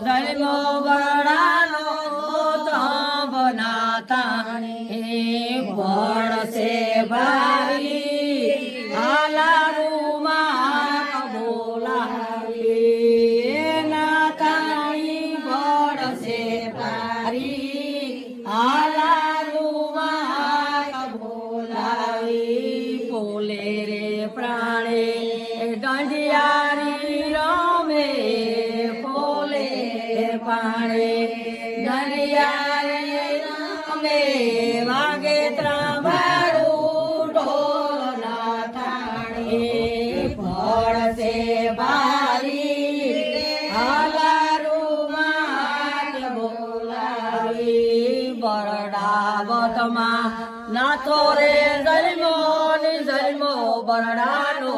જન્મો બરડાનો ત્રંબના તાણે પડશે ભારી હાલારુમાં બોલાવી ના તાણી પડશે ભારી હાલારુમાં બોલાવી બોલે રે પ્રાણે ગંઢિયારી રમે બોલે પાણે ગંઢિયારી રમે વાગે ત્રાંબાડું ઢોલના થાણે પડશે ભારી હાલારુમાં બોલાવી બરડા વટમાં નાથો રે જન્મો બરડાનો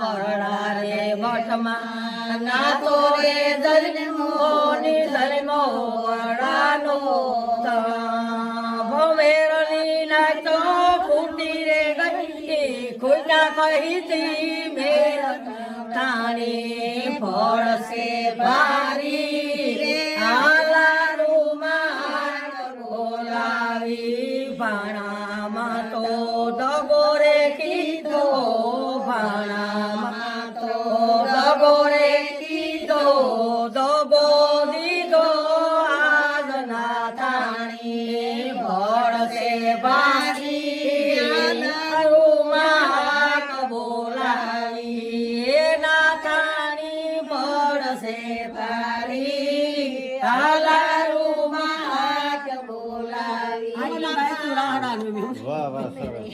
બરડા રે વટમાં નાથો રે જન્મો બરડાનો ભવેરની નાચો ફૂટી રે ગઈ ખોટા કહીતી મેર તાણી પડશે ભારી